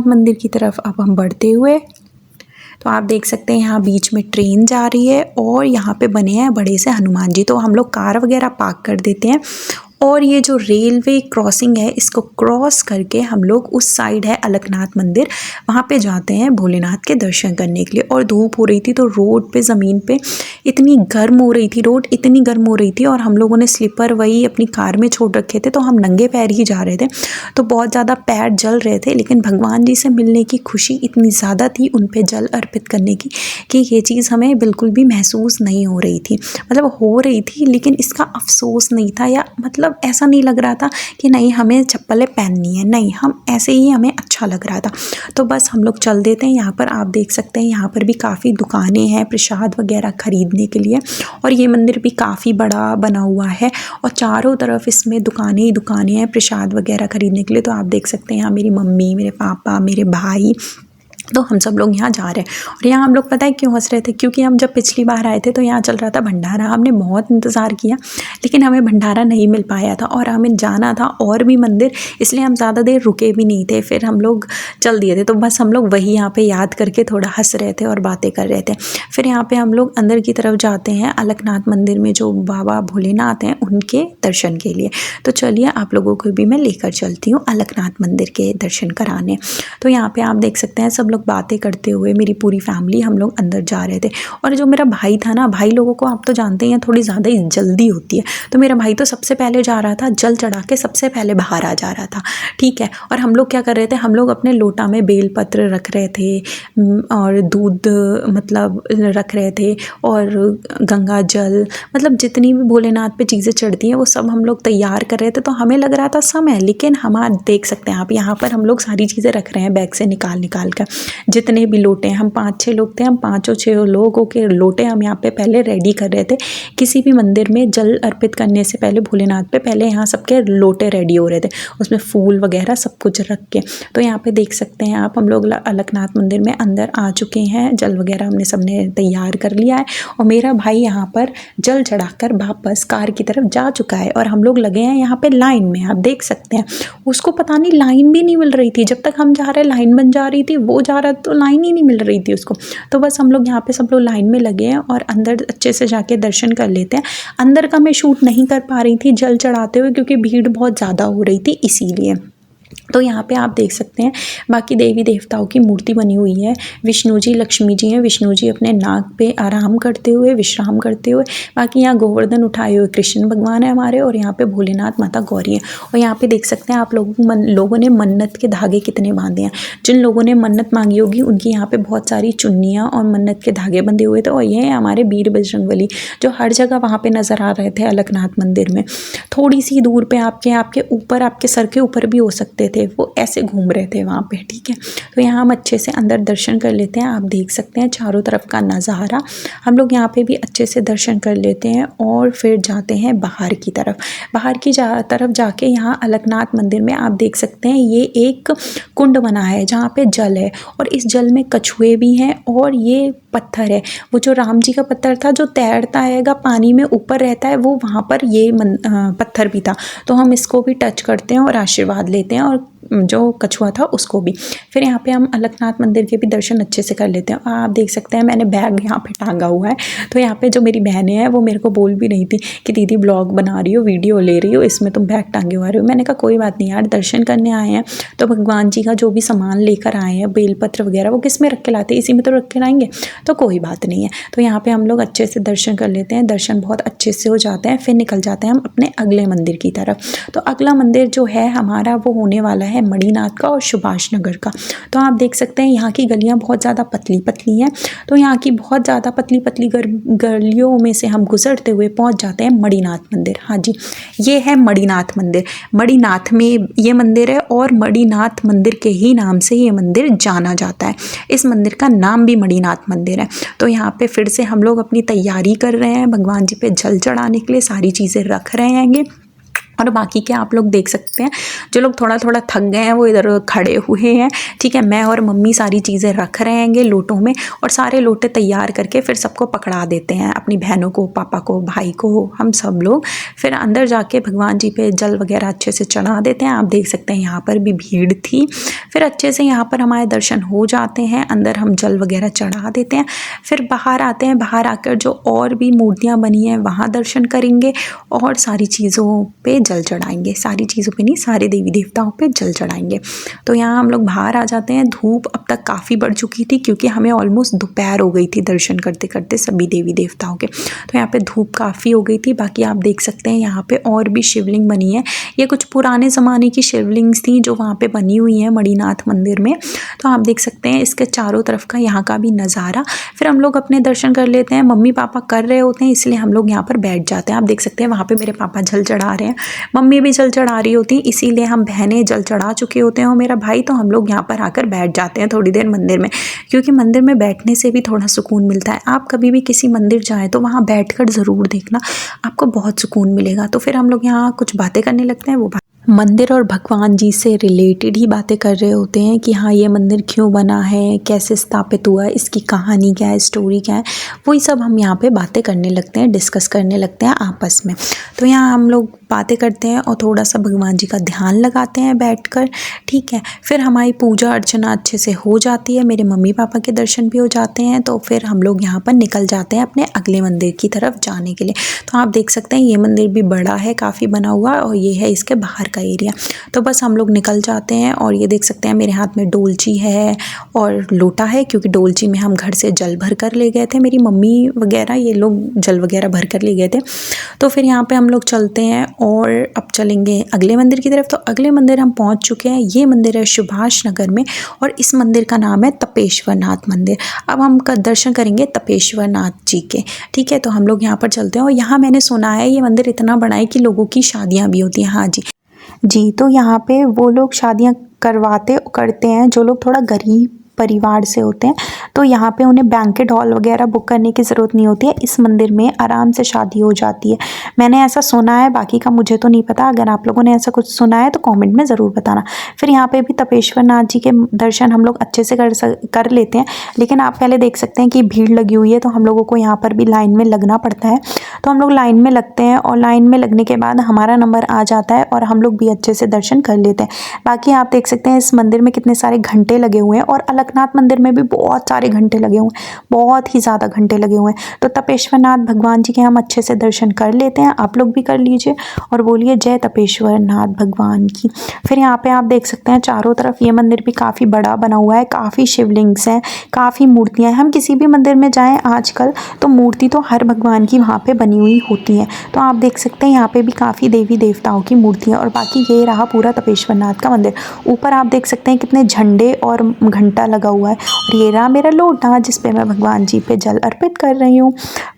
मंदिर की तरफ अब हम बढ़ते हुए। तो आप देख सकते हैं यहाँ बीच में ट्रेन जा रही है और यहाँ पे बने हैं बड़े से हनुमान जी। तो हम लोग कार वगैरह पार्क कर देते हैं और ये जो रेलवे क्रॉसिंग है इसको क्रॉस करके हम लोग उस साइड है अलकनाथ मंदिर, वहाँ पे जाते हैं भोलेनाथ के दर्शन करने के लिए। और धूप हो रही थी तो रोड पे ज़मीन पे इतनी गर्म हो रही थी, रोड इतनी गर्म हो रही थी और हम लोगों ने स्लीपर वही अपनी कार में छोड़ रखे थे तो हम नंगे पैर ही जा रहे थे, तो बहुत ज़्यादा पैर जल रहे थे। लेकिन भगवान जी से मिलने की खुशी इतनी ज़्यादा थी, उन पर जल अर्पित करने की, कि ये चीज़ हमें बिल्कुल भी महसूस नहीं हो रही थी। मतलब हो रही थी लेकिन इसका अफसोस नहीं था, या मतलब ऐसा नहीं लग रहा था कि नहीं हमें चप्पलें पहननी है, नहीं, हम ऐसे ही हमें अच्छा लग रहा था। तो बस हम लोग चल देते हैं। यहाँ पर आप देख सकते हैं यहाँ पर भी काफ़ी दुकानें हैं प्रसाद वगैरह खरीदने के लिए और ये मंदिर भी काफ़ी बड़ा बना हुआ है और चारों तरफ इसमें दुकानें ही दुकानें हैं प्रसाद वगैरह खरीदने के लिए। तो आप देख सकते हैं यहाँ मेरी मम्मी, मेरे पापा, मेरे भाई, तो हम सब लोग यहाँ जा रहे हैं। और यहाँ हम लोग पता है क्यों हंस रहे थे, क्योंकि हम जब पिछली बार आए थे तो यहाँ चल रहा था भंडारा, हमने बहुत इंतज़ार किया लेकिन हमें भंडारा नहीं मिल पाया था और हमें जाना था और भी मंदिर, इसलिए हम ज़्यादा देर रुके भी नहीं थे, फिर हम लोग चल दिए थे। तो बस हम लोग वही यहाँ पे याद करके थोड़ा हंस रहे थे और बातें कर रहे थे। फिर यहाँ पे हम लोग अंदर की तरफ जाते हैं अलकनाथ मंदिर में, जो बाबा भोलेनाथ हैं उनके दर्शन के लिए। तो चलिए आप लोगों को भी मैं लेकर चलती हूँ अलकनाथ मंदिर के दर्शन कराने। तो यहाँ पे आप देख सकते हैं सब लोग बातें करते हुए, मेरी पूरी फैमिली हम लोग अंदर जा रहे थे। और जो मेरा भाई था ना, भाई लोगों को आप तो जानते हैं थोड़ी ज़्यादा ही जल्दी होती है, तो मेरा भाई तो सबसे पहले जा रहा था, जल चढ़ा के सबसे पहले बाहर आ जा रहा था। ठीक है, और हम लोग क्या कर रहे थे, हम लोग अपने लोटा में बेलपत्र रख रहे थे और दूध मतलब रख रहे थे और गंगा जल, मतलब जितनी भी भोलेनाथ पे चीज़ें चढ़ती हैं वो सब हम लोग तैयार कर रहे थे। तो हमें लग रहा था समय, लेकिन हमारा देख सकते हैं आप यहाँ पर हम लोग सारी चीज़ें रख रहे हैं बैग से निकाल कर, जितने भी लोटे हैं, हम 5-6 लोग थे, हम 5-6 लोगों के लोटे हम यहाँ पे पहले रेडी कर रहे थे। किसी भी मंदिर में जल अर्पित करने से पहले भोलेनाथ पे पहले यहाँ सबके लोटे रेडी हो रहे थे, उसमें फूल वगैरह सब कुछ रख के। तो यहाँ पे देख सकते हैं आप, हम लोग अलकनाथ मंदिर में अंदर आ चुके हैं, जल वगैरह हमने सबने तैयार कर लिया है और मेरा भाई यहाँ पर जल चढ़ाकर वापस कार की तरफ जा चुका है और हम लोग लगे हैं यहाँ पे लाइन में। आप देख सकते हैं उसको पता नहीं लाइन भी नहीं मिल रही थी, जब तक हम जा रहे लाइन बन जा रही थी, वो जा रहा तो लाइन ही नहीं मिल रही थी उसको। तो बस हम लोग यहाँ पे सब लोग लाइन में लगे हैं और अंदर अच्छे से जाके दर्शन कर लेते हैं। अंदर का मैं शूट नहीं कर पा रही थी जल चढ़ाते हुए क्योंकि भीड़ बहुत ज़्यादा हो रही थी इसीलिए। तो यहाँ पे आप देख सकते हैं बाकी देवी देवताओं की मूर्ति बनी हुई है, विष्णु जी लक्ष्मी जी हैं, विष्णु जी अपने नाक पे आराम करते हुए, विश्राम करते हुए, बाकी यहाँ गोवर्धन उठाए हुए कृष्ण भगवान है हमारे और यहाँ पे भोलेनाथ माता गौरी है। और यहाँ पे देख सकते हैं आप लोगों ने मन्नत के धागे कितने बांधे हैं, जिन लोगों ने मन्नत मांगी होगी उनकी यहाँ पे बहुत सारी चुन्नियाँ और मन्नत के धागे बंधे हुए थे। और ये है हमारे वीर बजरंगबली जो हर जगह वहाँ पर नज़र आ रहे थे अलकनाथ मंदिर में। थोड़ी सी दूर पर आपके ऊपर, आपके सर के ऊपर भी हो सकते नाचते थे, वो ऐसे घूम रहे थे वहाँ पे, ठीक है। तो यहाँ हम अच्छे से अंदर दर्शन कर लेते हैं। आप देख सकते हैं चारों तरफ का नज़ारा। हम लोग यहाँ पे भी अच्छे से दर्शन कर लेते हैं और फिर जाते हैं बाहर की तरफ। बाहर की तरफ जाके यहाँ अलकनाथ मंदिर में आप देख सकते हैं ये एक कुंड बना है जहाँ पे जल है, और इस जल में कछुए भी हैं, और ये पत्थर है, वो जो राम जी का पत्थर था जो तैरता हैगा पानी में ऊपर रहता है, वो वहाँ पर ये पत्थर भी था। तो हम इसको भी टच करते हैं और आशीर्वाद लेते हैं, और जो कछुआ था उसको भी। फिर यहाँ पे हम अलकनाथ मंदिर के भी दर्शन अच्छे से कर लेते हैं। आप देख सकते हैं मैंने बैग यहाँ पे टांगा हुआ है। तो यहाँ पे जो मेरी बहनें हैं वो मेरे को बोल भी रही थी कि दीदी ब्लॉग बना रही हो, वीडियो ले रही हो, इसमें तुम बैग टांगे हुए हो। मैंने कहा कोई बात नहीं यार, दर्शन करने आए हैं तो भगवान जी का जो भी सामान लेकर आए हैं, बेलपत्र वगैरह, वो किस में रख के लाते हैं, इसी में तो रख के लाएंगे, तो कोई बात नहीं है। तो यहाँ पे हम लोग अच्छे से दर्शन कर लेते हैं। दर्शन बहुत अच्छे से हो जाते हैं, फिर निकल जाते हैं हम अपने अगले मंदिर की तरफ। तो अगला मंदिर जो है हमारा वो होने वाला है मणिनाथ का और सुभाष नगर का। तो आप देख सकते हैं यहाँ की गलियाँ बहुत ज़्यादा पतली पतली हैं। तो यहाँ की बहुत ज़्यादा पतली पतली गलियों में से हम गुजरते हुए पहुँच जाते हैं मणिनाथ मंदिर। हाँ जी, ये है मणिनाथ मंदिर। मणिनाथ में ये मंदिर है, और मणिनाथ मंदिर के ही नाम से ये मंदिर जाना जाता है। इस मंदिर का नाम भी मणिनाथ मंदिर है। तो यहाँ पे फिर से हम लोग अपनी तैयारी कर रहे हैं, भगवान जी पे जल चढ़ाने के लिए सारी चीज़ें रख रहे हैंगे। और बाकी के आप लोग देख सकते हैं जो लोग थोड़ा थोड़ा थक गए हैं वो इधर खड़े हुए हैं, ठीक है। मैं और मम्मी सारी चीज़ें रख रहे हैंगे लोटों में, और सारे लोटे तैयार करके फिर सबको पकड़ा देते हैं, अपनी बहनों को, पापा को, भाई को, हम सब लोग फिर अंदर जाके भगवान जी पे जल वगैरह अच्छे से चढ़ा देते हैं। आप देख सकते हैं यहाँ पर भी भीड़ थी। फिर अच्छे से यहाँ पर हमारे दर्शन हो जाते हैं, अंदर हम जल वगैरह चढ़ा देते हैं। फिर बाहर आते हैं, बाहर आकर जो और भी मूर्तियाँ बनी हैं वहाँ दर्शन करेंगे और सारी चीज़ों पे जल चढ़ाएंगे। सारी चीज़ों पे नहीं, सारे देवी देवताओं पे जल चढ़ाएंगे। तो यहाँ हम लोग बाहर आ जाते हैं। धूप अब तक काफ़ी बढ़ चुकी थी क्योंकि हमें ऑलमोस्ट दोपहर हो गई थी दर्शन करते करते सभी देवी देवताओं के। तो यहाँ पे धूप काफ़ी हो गई थी। बाकी आप देख सकते हैं यहाँ पे और भी शिवलिंग बनी है। ये कुछ पुराने ज़माने की शिवलिंग्स थी जो वहाँ पे बनी हुई हैं मणिनाथ मंदिर में। तो आप देख सकते हैं इसके चारों तरफ का यहाँ का भी नज़ारा। फिर हम लोग अपने दर्शन कर लेते हैं। मम्मी पापा कर रहे होते हैं इसलिए हम लोग यहाँ पर बैठ जाते हैं। आप देख सकते हैं वहाँ पे मेरे पापा जल चढ़ा रहे हैं, मम्मी भी जल चढ़ा रही होती है, इसीलिए हम बहनें जल चढ़ा चुके होते हैं और मेरा भाई। तो हम लोग यहाँ पर आकर बैठ जाते हैं थोड़ी देर मंदिर में, क्योंकि मंदिर में बैठने से भी थोड़ा सुकून मिलता है। आप कभी भी किसी मंदिर जाएँ तो वहाँ बैठकर ज़रूर देखना, आपको बहुत सुकून मिलेगा। तो फिर हम लोग यहाँ कुछ बातें करने लगते हैं। वो मंदिर और भगवान जी से रिलेटेड ही बातें कर रहे होते हैं कि हाँ ये मंदिर क्यों बना है, कैसे स्थापित हुआ है, इसकी कहानी क्या है, स्टोरी क्या है, वही सब हम यहाँ पे बातें करने लगते हैं, डिस्कस करने लगते हैं आपस में। तो यहाँ हम लोग बातें करते हैं और थोड़ा सा भगवान जी का ध्यान लगाते हैं बैठकर, ठीक है। फिर हमारी पूजा अर्चना अच्छे से हो जाती है, मेरे मम्मी पापा के दर्शन भी हो जाते हैं। तो फिर हम लोग यहाँ पर निकल जाते हैं अपने अगले मंदिर की तरफ जाने के लिए। तो आप देख सकते हैं ये मंदिर भी बड़ा है, काफ़ी बना हुआ, और ये है इसके बाहर का एरिया। तो बस हम लोग निकल जाते हैं और ये देख सकते हैं मेरे हाथ में डोलची है और लोटा है, क्योंकि डोलची में हम घर से जल भर कर ले गए थे, मेरी मम्मी वगैरह ये लोग जल वगैरह भर कर ले गए थे। तो फिर यहाँ पे हम लोग चलते हैं और अब चलेंगे अगले मंदिर की तरफ। तो अगले मंदिर हम पहुँच चुके हैं। ये मंदिर है सुभाष नगर में और इस मंदिर का नाम है तपेश्वर नाथ मंदिर। अब हम दर्शन करेंगे तपेश्वर नाथ जी के, ठीक है। तो हम लोग यहाँ पर चलते हैं और यहाँ मैंने सुना है ये मंदिर इतना बड़ा है कि लोगों की शादियाँ भी होती हैं। हाँ जी, तो यहाँ पे वो लोग शादियाँ करते हैं जो लोग थोड़ा गरीब परिवार से होते हैं। तो यहाँ पे उन्हें बैंकेट हॉल वगैरह बुक करने की ज़रूरत नहीं होती है, इस मंदिर में आराम से शादी हो जाती है। मैंने ऐसा सुना है, बाकी का मुझे तो नहीं पता। अगर आप लोगों ने ऐसा कुछ सुना है तो कमेंट में ज़रूर बताना। फिर यहाँ पे भी तपेश्वर नाथ जी के दर्शन हम लोग अच्छे से कर लेते हैं, लेकिन आप पहले देख सकते हैं कि भीड़ लगी हुई है, तो हम लोगों को यहाँ पर भी लाइन में लगना पड़ता है। तो हम लोग लाइन में लगते हैं और लाइन में लगने के बाद हमारा नंबर आ जाता है और हम लोग भी अच्छे से दर्शन कर लेते हैं। बाकी आप देख सकते हैं इस मंदिर में कितने सारे घंटे लगे हुए हैं, और अलकनाथ मंदिर में भी बहुत सारे घंटे लगे हुए हैं, बहुत ही ज़्यादा घंटे लगे हुए हैं। तो तपेश्वर नाथ भगवान जी के हम अच्छे से दर्शन कर लेते हैं। आप लोग भी कर लीजिए और बोलिए जय तपेश्वर नाथ भगवान की। फिर यहाँ पे आप देख सकते हैं चारों तरफ ये मंदिर भी काफ़ी बड़ा बना हुआ है, काफ़ी शिवलिंग्स हैं, काफ़ी मूर्तियाँ हैं। हम किसी भी मंदिर में जाएँ आजकल तो मूर्ति तो हर भगवान की वहाँ पे बनी हुई होती है। तो आप देख सकते हैं यहाँ पे भी काफ़ी देवी देवताओं की मूर्तियाँ। और बाकी ये रहा पूरा तपेश्वर नाथ का मंदिर। ऊपर आप देख सकते हैं कितने झंडे और घंटा लगा हुआ है। और ये रहा मेरा लोटा जिस पे मैं भगवान जी पे जल अर्पित कर रही हूँ,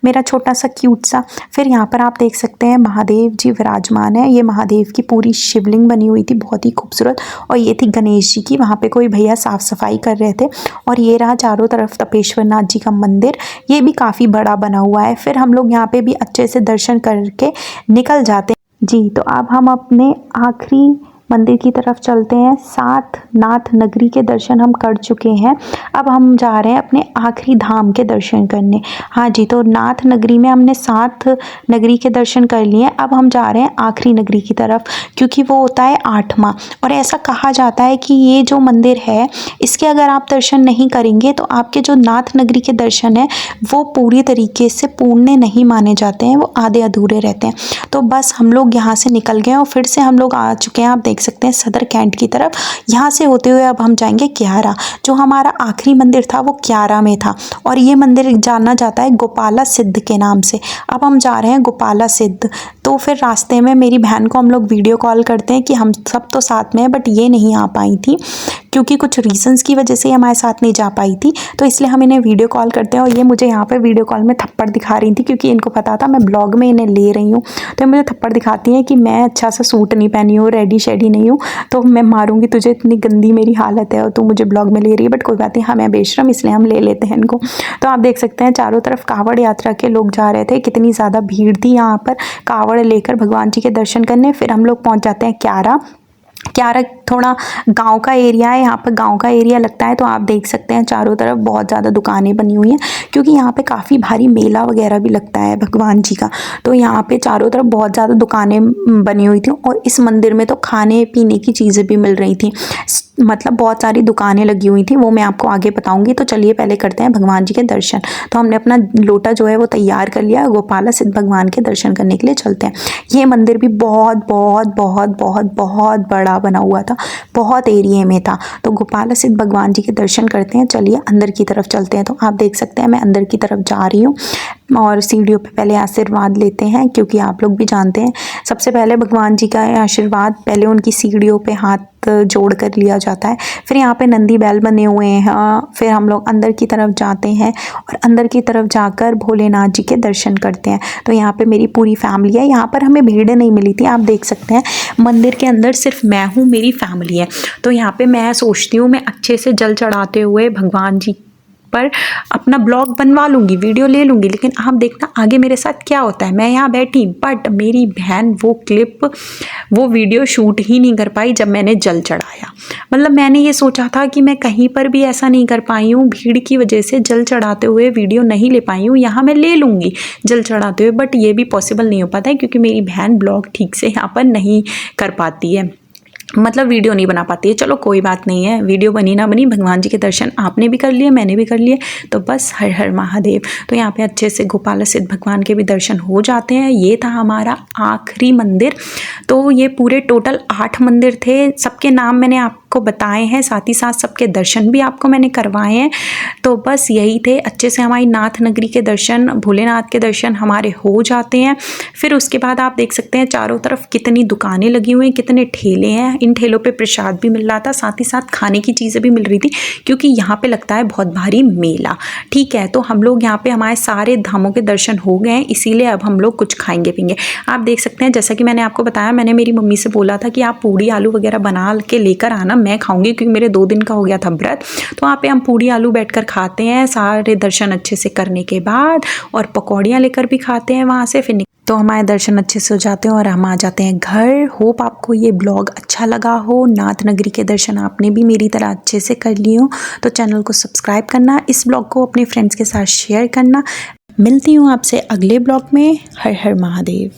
मेरा छोटा सा क्यूट सा। फिर यहाँ पर आप देख सकते हैं महादेव जी विराजमान है। ये महादेव की पूरी शिवलिंग बनी हुई थी, बहुत ही खूबसूरत। और ये थी गणेश जी की, वहाँ पे कोई भैया साफ सफाई कर रहे थे। और ये रहा चारों तरफ तपेश्वर नाथ जी का मंदिर, ये भी काफ़ी बड़ा बना हुआ है। फिर हम लोग यहाँ पे भी अच्छे से दर्शन करके निकल जाते हैं जी। तो अब हम अपने आखिरी मंदिर की तरफ चलते हैं। 7 नाथ नगरी के दर्शन हम कर चुके हैं, अब हम जा रहे हैं अपने आखिरी धाम के दर्शन करने। हाँ जी, तो नाथ नगरी में हमने 7 नगरी के दर्शन कर लिए, अब हम जा रहे हैं आखिरी नगरी की तरफ, क्योंकि वो होता है 8वां। और ऐसा कहा जाता है कि ये जो मंदिर है, इसके अगर आप दर्शन नहीं करेंगे तो आपके जो नाथ नगरी के दर्शन है वो पूरी तरीके से पूर्ण नहीं माने जाते हैं, वो आधे अधूरे रहते हैं। तो बस हम लोग यहाँ से निकल गए और फिर से हम लोग आ चुके हैं, आप देख सकते हैं, सदर कैंट की तरफ। यहाँ से होते हुए अब हम जाएंगे क्यारा। जो हमारा आखिरी मंदिर था वो क्यारा में था, और ये मंदिर जाना जाता है गोपाला सिद्ध के नाम से। अब हम जा रहे हैं गोपाला सिद्ध। तो फिर रास्ते में मेरी बहन को हम लोग वीडियो कॉल करते हैं कि हम सब तो साथ में हैं, बट ये नहीं आ पाई थी क्योंकि कुछ रीजंस की वजह से हमारे साथ नहीं जा पाई थी, तो इसलिए हम इन्हें वीडियो कॉल करते हैं। और ये मुझे यहाँ पे वीडियो कॉल में थप्पड़ दिखा रही थी, क्योंकि इनको पता था मैं ब्लॉग में इन्हें ले रही हूँ। तो मुझे थप्पड़ दिखाती हैं कि मैं अच्छा सा सूट नहीं पहनी हूँ, रेडी शेडी नहीं हूँ, तो मैं मारूंगी तुझे, इतनी गंदी मेरी हालत है और तू मुझे ब्लॉग में ले रही है। बट कोई बात नहीं, हाँ मैं बेशरम, इसलिए हम ले लेते हैं इनको। तो आप देख सकते हैं चारों तरफ कांवड़ यात्रा के लोग जा रहे थे, कितनी ज़्यादा भीड़ थी यहाँ पर कांवड़ लेकर भगवान जी के दर्शन करने। फिर हम लोग पहुँच जाते हैं क्यारा। क्यारा थोड़ा गांव का एरिया है, यहाँ पर गांव का एरिया लगता है। तो आप देख सकते हैं चारों तरफ बहुत ज़्यादा दुकानें बनी हुई हैं, क्योंकि यहाँ पे काफ़ी भारी मेला वगैरह भी लगता है भगवान जी का। तो यहाँ पे चारों तरफ बहुत ज़्यादा दुकानें बनी हुई थी, और इस मंदिर में तो खाने पीने की चीज़ें भी मिल रही थी, मतलब बहुत सारी दुकानें लगी हुई थी, वो मैं आपको आगे बताऊंगी। तो चलिए पहले करते हैं भगवान जी के दर्शन। तो हमने अपना लोटा जो है वो तैयार कर लिया, गोपाला सिद्ध भगवान के दर्शन करने के लिए चलते हैं। ये मंदिर भी बहुत बहुत बहुत बहुत बहुत बड़ा बना हुआ था, बहुत एरिया में था। तो गोपाला सिद्ध भगवान जी के दर्शन करते हैं, चलिए अंदर की तरफ चलते हैं। तो आप देख सकते हैं मैं अंदर की तरफ जा रही हूँ, और सीढ़ियों पे पहले आशीर्वाद लेते हैं, क्योंकि आप लोग भी जानते हैं सबसे पहले भगवान जी का आशीर्वाद पहले उनकी सीढ़ियों पे हाथ जोड़ कर लिया जाता है। फिर यहाँ पे नंदी बैल बने हुए हैं। फिर हम लोग अंदर की तरफ जाते हैं, और अंदर की तरफ जाकर भोलेनाथ जी के दर्शन करते हैं। तो यहाँ पे मेरी पूरी फैमिली है। यहाँ पर हमें भीड़ नहीं मिली थी, आप देख सकते हैं मंदिर के अंदर सिर्फ मैं हूँ, मेरी फैमिली है। तो यहाँ पे मैं सोचती हूँ मैं अच्छे से जल चढ़ाते हुए भगवान जी पर अपना ब्लॉग बनवा लूँगी, वीडियो ले लूँगी। लेकिन आप देखना आगे मेरे साथ क्या होता है। मैं यहाँ बैठी, बट मेरी बहन वो क्लिप, वो वीडियो शूट ही नहीं कर पाई जब मैंने जल चढ़ाया। मतलब मैंने ये सोचा था कि मैं कहीं पर भी ऐसा नहीं कर पाई हूँ, भीड़ की वजह से जल चढ़ाते हुए वीडियो नहीं ले पाई हूँ। यहाँ मैं ले लूँगी जल चढ़ाते हुए, बट ये भी पॉसिबल नहीं हो पाता है, क्योंकि मेरी बहन ब्लॉग ठीक से यहाँ पर नहीं कर पाती है, मतलब वीडियो नहीं बना पाती है। चलो कोई बात नहीं है, वीडियो बनी ना बनी, भगवान जी के दर्शन आपने भी कर लिए, मैंने भी कर लिए, तो बस हर हर महादेव। तो यहाँ पे अच्छे से गोपाला सिद्ध भगवान के भी दर्शन हो जाते हैं। ये था हमारा आखिरी मंदिर। तो ये पूरे टोटल 8 मंदिर थे, सबके नाम मैंने आपको बताए हैं, साथ ही साथ सबके दर्शन भी आपको मैंने करवाए हैं। तो बस यही थे, अच्छे से हमारी नाथ नगरी के दर्शन, भोलेनाथ के दर्शन हमारे हो जाते हैं। फिर उसके बाद आप देख सकते हैं चारों तरफ कितनी दुकानें लगी हुई हैं, कितने ठेले हैं। इन ठेलों पे प्रसाद भी मिल रहा था, साथ ही साथ खाने की चीज़ें भी मिल रही थी, क्योंकि यहाँ पे लगता है बहुत भारी मेला। ठीक है, तो हम लोग यहाँ पे हमारे सारे धामों के दर्शन हो गए हैं, इसीलिए अब हम लोग कुछ खाएंगे पीएंगे। आप देख सकते हैं जैसा कि मैंने आपको बताया, मैंने मेरी मम्मी से बोला था कि आप पूड़ी आलू वगैरह बना के लेकर आना, मैं खाऊंगी, क्योंकि मेरे 2 दिन का हो गया था व्रत। तो वहाँ पे हम पूड़ी आलू बैठकर खाते हैं सारे दर्शन अच्छे से करने के बाद, और पकौड़ियाँ लेकर भी खाते हैं वहाँ से। फिर तो हमारे दर्शन अच्छे से हो जाते हैं और हम आ जाते हैं घर। होप आपको ये ब्लॉग अच्छा लगा हो, नाथ नगरी के दर्शन आपने भी मेरी तरह अच्छे से कर लिए हो। तो चैनल को सब्सक्राइब करना, इस ब्लॉग को अपने फ्रेंड्स के साथ शेयर करना। मिलती हूँ आपसे अगले ब्लॉग में। हर हर महादेव।